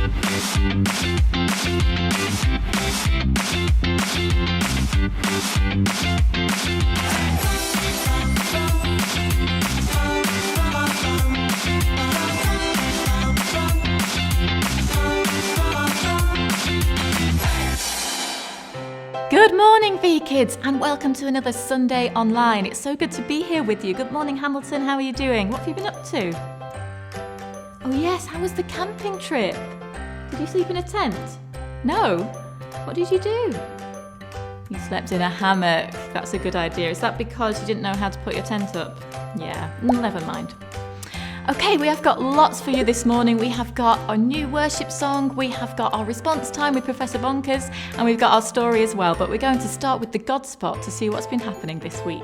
Good morning, VKids, and welcome to another Sunday Online. It's so good to be here with you. Good morning, Hamilton. How are you doing? What have you been up to? Oh yes, how was the camping trip? Did you sleep in a tent? No? What did you do? You slept in a hammock. That's a good idea. Is that because you didn't know how to put your tent up? Yeah, never mind. Okay, we have got lots for you this morning. We have got our new worship song, we have got our response time with Professor Bonkers, and we've got our story as well. But we're going to start with the God Spot to see what's been happening this week.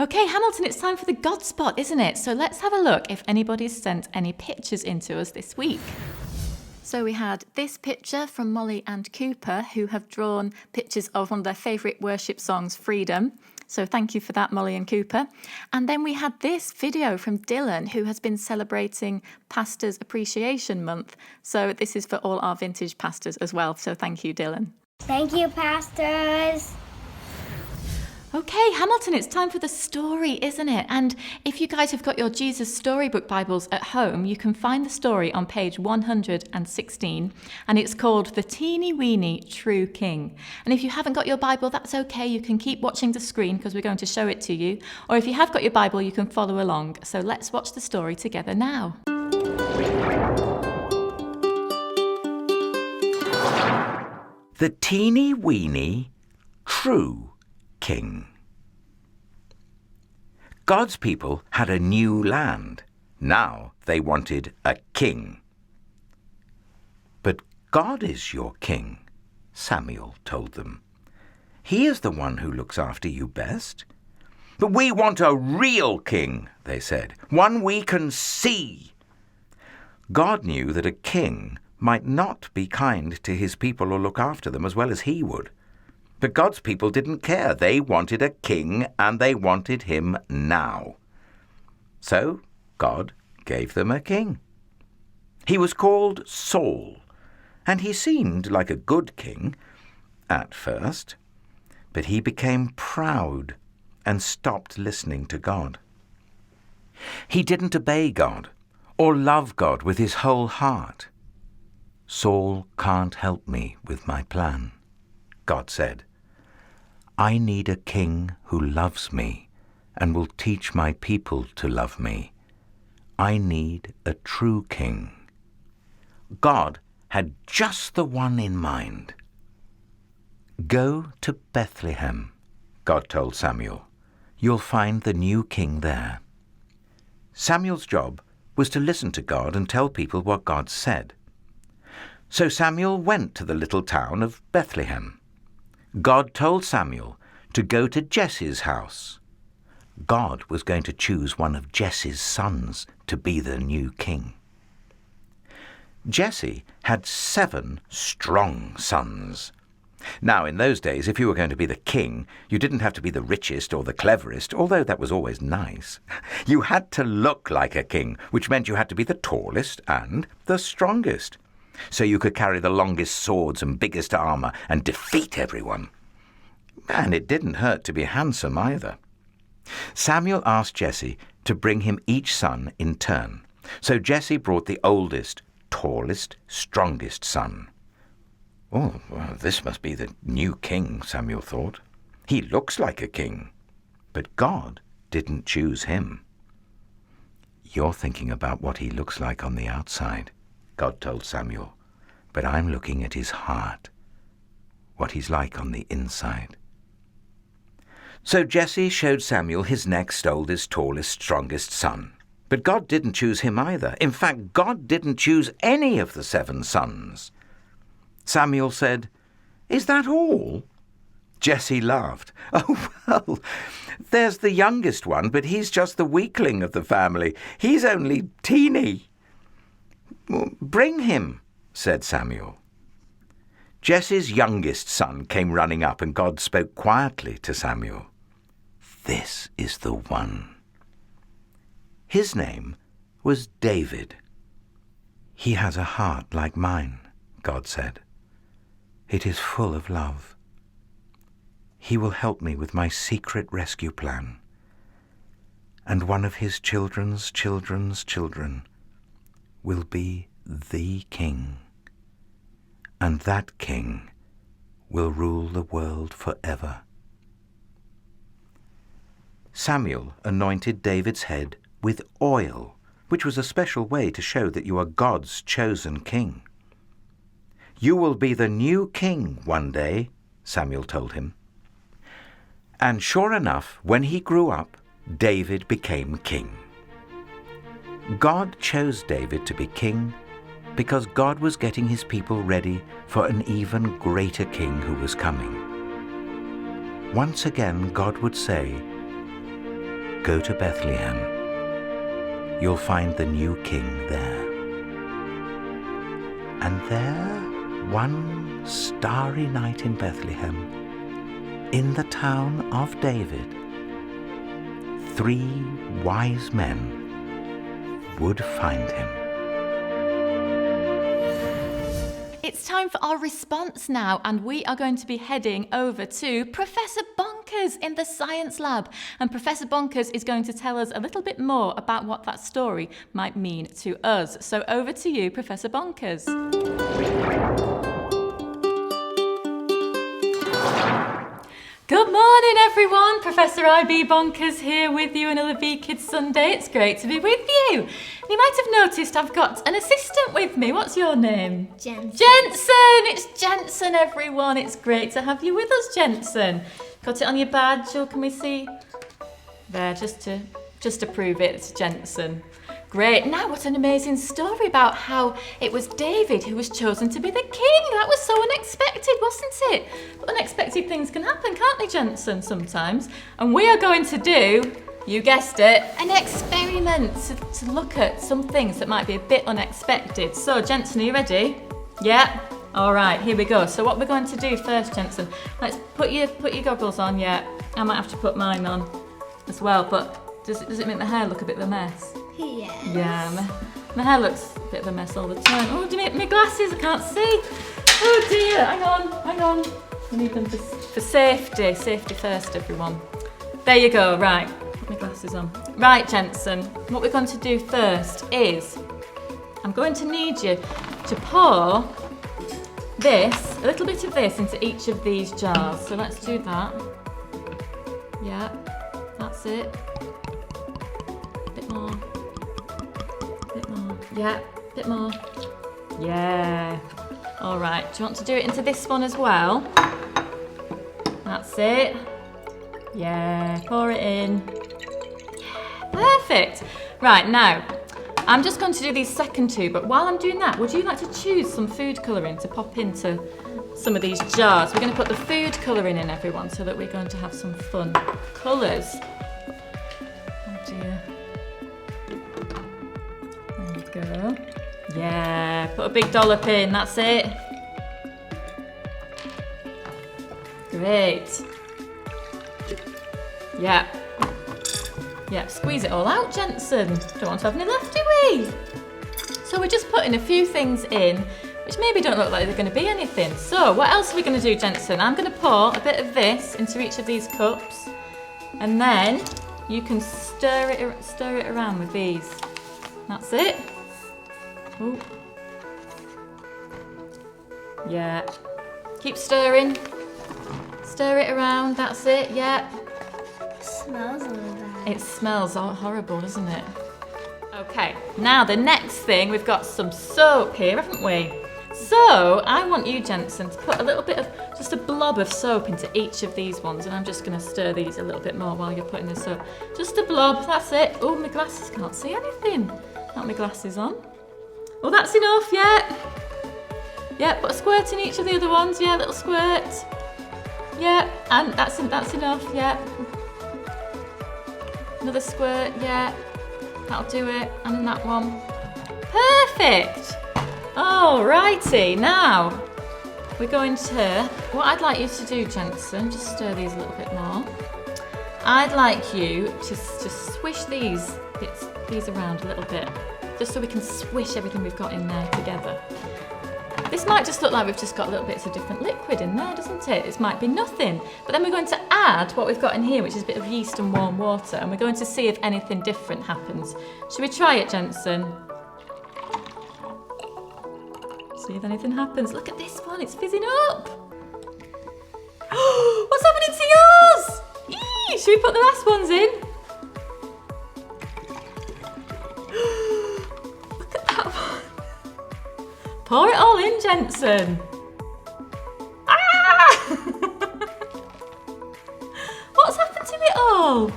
Okay, Hamilton, it's time for the God Spot, isn't it? So let's have a look if anybody's sent any pictures into us this week. So we had this picture from Molly and Cooper, who have drawn pictures of one of their favourite worship songs, Freedom. So thank you for that, Molly and Cooper. And then we had this video from Dylan, who has been celebrating Pastors Appreciation Month. So this is for all our vintage pastors as well. So thank you, Dylan. Thank you, pastors. Okay, Hamilton, it's time for the story, isn't it? And if you guys have got your Jesus Storybook Bibles at home, you can find the story on page 116, and it's called The Teeny Weeny True King. And if you haven't got your Bible, that's okay. You can keep watching the screen because we're going to show it to you. Or if you have got your Bible, you can follow along. So let's watch the story together now. The Teeny Weeny True King. God's people had a new land. Now they wanted a king. But God is your king, Samuel told them. He is the one who looks after you best. But we want a real king, they said, one we can see. God knew that a king might not be kind to his people or look after them as well as he would. But God's people didn't care. They wanted a king, and they wanted him now. So God gave them a king. He was called Saul, and he seemed like a good king at first, but he became proud and stopped listening to God. He didn't obey God or love God with his whole heart. Saul can't help me with my plan, God said. I need a king who loves me and will teach my people to love me. I need a true king. God had just the one in mind. Go to Bethlehem, God told Samuel. You'll find the new king there. Samuel's job was to listen to God and tell people what God said. So Samuel went to the little town of Bethlehem. God told Samuel to go to Jesse's house. God was going to choose one of Jesse's sons to be the new king. Jesse had 7 strong sons. Now, in those days, if you were going to be the king, you didn't have to be the richest or the cleverest, although that was always nice. You had to look like a king, which meant you had to be the tallest and the strongest, so you could carry the longest swords and biggest armor and defeat everyone. And it didn't hurt to be handsome either. Samuel asked Jesse to bring him each son in turn. So Jesse brought the oldest, tallest, strongest son. Oh, well, this must be the new king, Samuel thought. He looks like a king, but God didn't choose him. You're thinking about what he looks like on the outside, God told Samuel, but I'm looking at his heart, what he's like on the inside. So Jesse showed Samuel his next oldest, tallest, strongest son. But God didn't choose him either. In fact, God didn't choose any of the 7 sons. Samuel said, "Is that all?" Jesse laughed. "Oh, well, there's the youngest one, but he's just the weakling of the family. He's only teeny." "Bring him," said Samuel. Jesse's youngest son came running up, and God spoke quietly to Samuel. "This is the one." His name was David. He has a heart like mine, God said. It is full of love. He will help me with my secret rescue plan. And one of his children's children's children will be the king. And that king will rule the world forever. Samuel anointed David's head with oil, which was a special way to show that you are God's chosen king. You will be the new king one day, Samuel told him. And sure enough, when he grew up, David became king. God chose David to be king because God was getting his people ready for an even greater king who was coming. Once again, God would say, "Go to Bethlehem. You'll find the new king there." And there, one starry night in Bethlehem, in the town of David, 3 wise men would find him. It's time for our response now, and we are going to be heading over to Professor Bonkers in the science lab. And Professor Bonkers is going to tell us a little bit more about what that story might mean to us. So over to you, Professor Bonkers. Good morning, everyone. Professor IB Bonkers here with you another VKids Sunday. It's great to be with you. You might have noticed I've got an assistant with me. What's your name? Jensen. Jensen! It's Jensen, everyone. It's great to have you with us, Jensen. Got it on your badge, or can we see? There, just to prove it. It's Jensen. Great. Now, what an amazing story about how it was David who was chosen to be the king. That was so unexpected, wasn't it? But unexpected things can happen, can't they, Jensen, sometimes? And we are going to do, you guessed it, an experiment to look at some things that might be a bit unexpected. So, Jensen, are you ready? Yeah? All right, here we go. So what we're going to do first, Jensen, let's put your goggles on, yeah. I might have to put mine on as well, but does it make my hair look a bit of a mess? Yes. Yeah, my hair looks a bit of a mess all the time. Oh, do you make my glasses? I can't see. Oh dear, hang on. I need them for safety. Safety first, everyone. There you go, right. Put my glasses on. Right, Jensen, what we're going to do first is I'm going to need you to pour this, a little bit of this into each of these jars. So let's do that. Yeah, that's it. Bit more. Yeah, bit more. Yeah. All right, do you want to do it into this one as well? That's it. Yeah, pour it in. Yeah, perfect. Right, now, I'm just going to do these second two, but while I'm doing that, would you like to choose some food colouring to pop into some of these jars? We're going to put the food colouring in, everyone, so that we're going to have some fun colours. Oh dear. Go. Yeah, put a big dollop in, that's it. Great. Yeah. Yeah, squeeze it all out, Jensen. Don't want to have any left, do we? So we're just putting a few things in, which maybe don't look like they're going to be anything. So what else are we going to do, Jensen? I'm going to pour a bit of this into each of these cups, and then you can stir it around with these. That's it. Ooh. Yeah. Keep stirring. Stir it around, that's it, yeah. It smells a little bad. It smells horrible, doesn't it? Okay, now the next thing, we've got some soap here, haven't we? So, I want you, Jensen, to put a little bit of, just a blob of soap into each of these ones, and I'm just going to stir these a little bit more while you're putting the soap. Just a blob, that's it. Oh, my glasses, can't see anything. Got my glasses on. Well, that's enough, yeah. Yeah, put a squirt in each of the other ones, yeah, little squirt. Yeah, and that's enough, yeah. Another squirt, yeah. That'll do it, and then that one. Perfect! Alrighty, now we're going to, what I'd like you to do, Jensen, just stir these a little bit more. I'd like you to just swish these around a little bit, just so we can swish everything we've got in there together. This might just look like we've just got little bits of different liquid in there, doesn't it? This might be nothing. But then we're going to add what we've got in here, which is a bit of yeast and warm water, and we're going to see if anything different happens. Should we try it, Jensen? See if anything happens. Look at this one, it's fizzing up. What's happening to yours? Eee! Should we put the last ones in? Look at that one. Pour it all in, Jensen. Ah! What's happened to it all?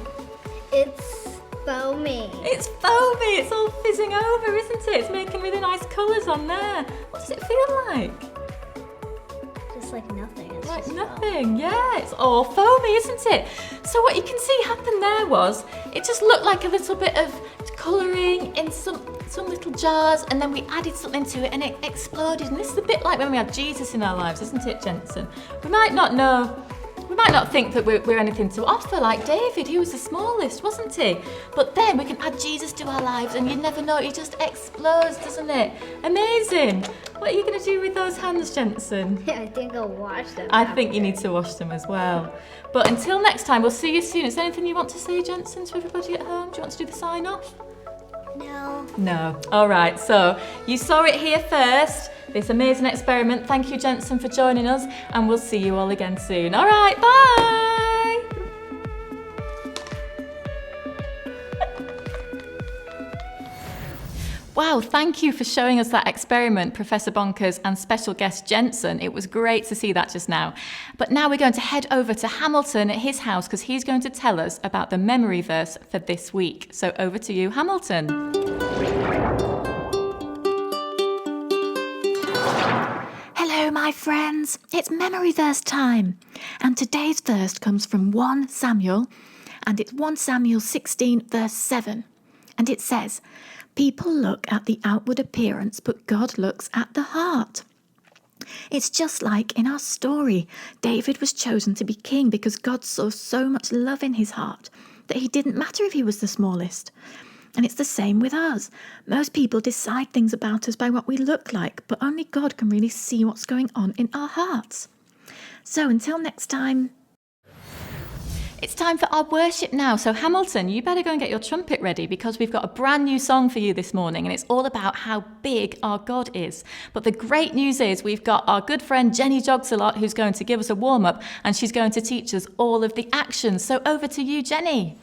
It's foamy. It's foamy. It's all fizzing over, isn't it? It's making really nice colours on there. What does it feel like? Just like nothing. It's Like just nothing. Yeah, it's all foamy, isn't it? So what you can see happen there was, it just looked like a little bit of colouring in some little jars, and then we added something to it and it exploded. And this is a bit like when we had Jesus in our lives, isn't it, Jensen? We might not think that we're anything to offer, like David, he was the smallest, wasn't he? But then we can add Jesus to our lives and you never know, it just explodes, doesn't it? Amazing. What are you going to do with those hands, Jensen? Yeah, I think I'll wash them. I think you need to wash them as well. But until next time, we'll see you soon. Is there anything you want to say, Jensen, to everybody at home? Do you want to do the sign off? No. No. All right, so you saw it here first, this amazing experiment. Thank you, Jensen, for joining us, and we'll see you all again soon. All right, bye. Wow, thank you for showing us that experiment, Professor Bonkers and special guest Jensen. It was great to see that just now. But now we're going to head over to Hamilton at his house because he's going to tell us about the memory verse for this week. So over to you, Hamilton. Hello, my friends. It's memory verse time. And today's verse comes from 1 Samuel, and it's 1 Samuel 16, verse 7. And it says, "People look at the outward appearance, but God looks at the heart." It's just like in our story. David was chosen to be king because God saw so much love in his heart that he didn't matter if he was the smallest. And it's the same with us. Most people decide things about us by what we look like, but only God can really see what's going on in our hearts. So until next time. It's time for our worship now. So Hamilton, you better go and get your trumpet ready because we've got a brand new song for you this morning and it's all about how big our God is. But the great news is we've got our good friend Jenny Jogsalot who's going to give us a warm-up and she's going to teach us all of the actions. So over to you, Jenny.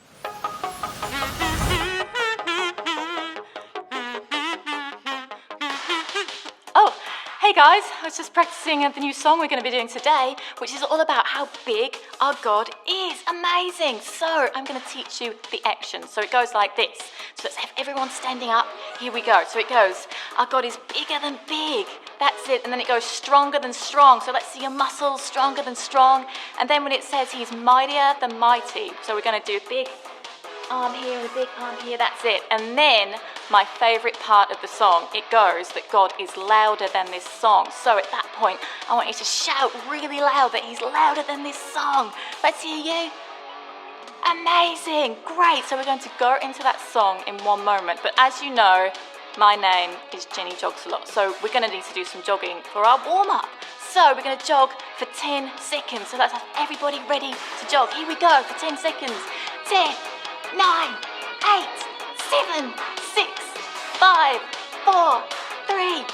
Hey guys, I was just practicing the new song we're going to be doing today, which is all about how big our God is. Amazing! So I'm going to teach you the action. So it goes like this. So let's have everyone standing up. Here we go. So it goes, our God is bigger than big. That's it. And then it goes stronger than strong. So let's see your muscles stronger than strong. And then when it says he's mightier than mighty. So we're going to do big arm here and a big arm here, that's it. And then my favourite part of the song, it goes that God is louder than this song. So at that point, I want you to shout really loud that he's louder than this song. Let's hear you. Amazing, great. So we're going to go into that song in one moment. But as you know, my name is Jenny Jogsalot. So we're going to need to do some jogging for our warm-up. So we're going to jog for 10 seconds. So let's have everybody ready to jog. Here we go for 10 seconds. 10, 9, 8, 7, 6, 5, 4, 3,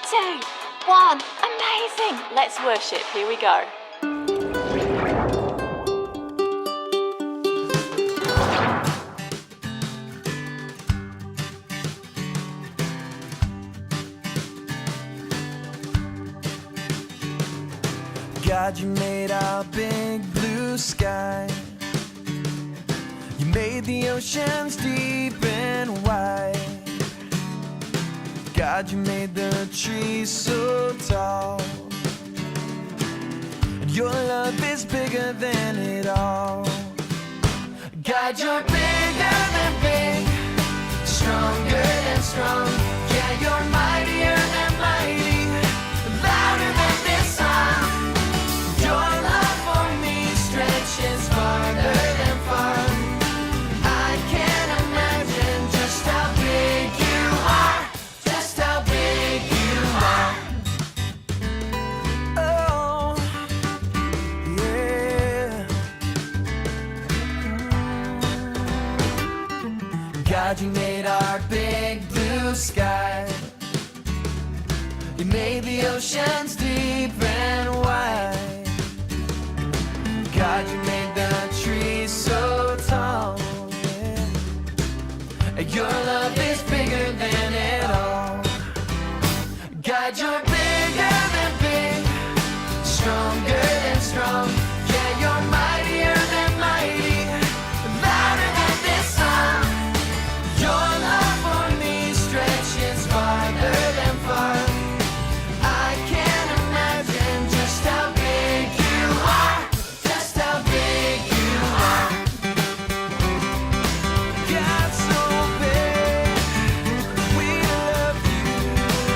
2, 1. Amazing. Let's worship. Here we go. God, you made our big blue sky. You made the oceans deep and wide. God, you made the trees so tall. And your love is bigger than it all. God, you're bigger than big, stronger than strong. Yeah, you're mightier than mighty, louder than this song. Your love for me stretches farther than far. God, you made our big blue sky. You made the oceans deep and wide. God, you made the trees so tall. Yeah. Your love is bigger than it all. God, you're bigger than big, stronger than strong. Yeah, you're mightier than mighty, louder than this song. Your love for me stretches farther than far. I can't imagine just how big you are, just how big you are. God, so big, we love you,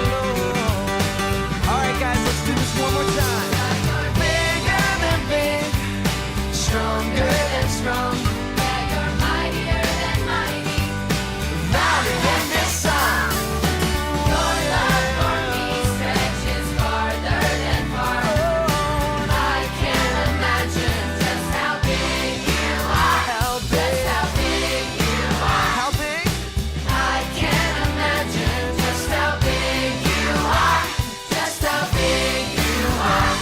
Lord. All right, guys, let's do this one more time. You're bigger than big, stronger than strong. Yeah, you're mightier than mighty, louder than this song. Your love for me stretches farther than far. I can't imagine just how big you are. Just how big you are. How big? I can't imagine just how big you are. Just how big you are.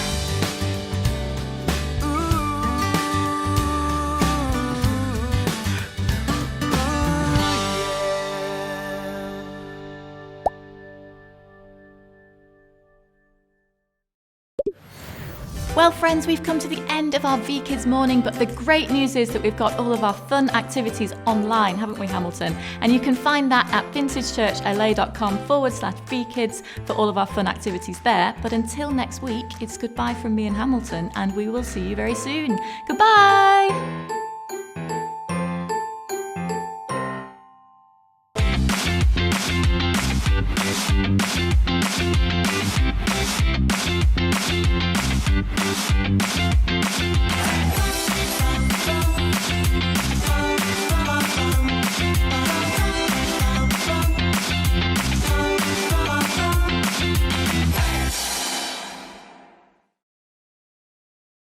Well, friends, we've come to the end of our VKids morning, but the great news is that we've got all of our fun activities online, haven't we, Hamilton? And you can find that at vintagechurchla.com/VKids for all of our fun activities there. But until next week, it's goodbye from me and Hamilton, and we will see you very soon. Goodbye!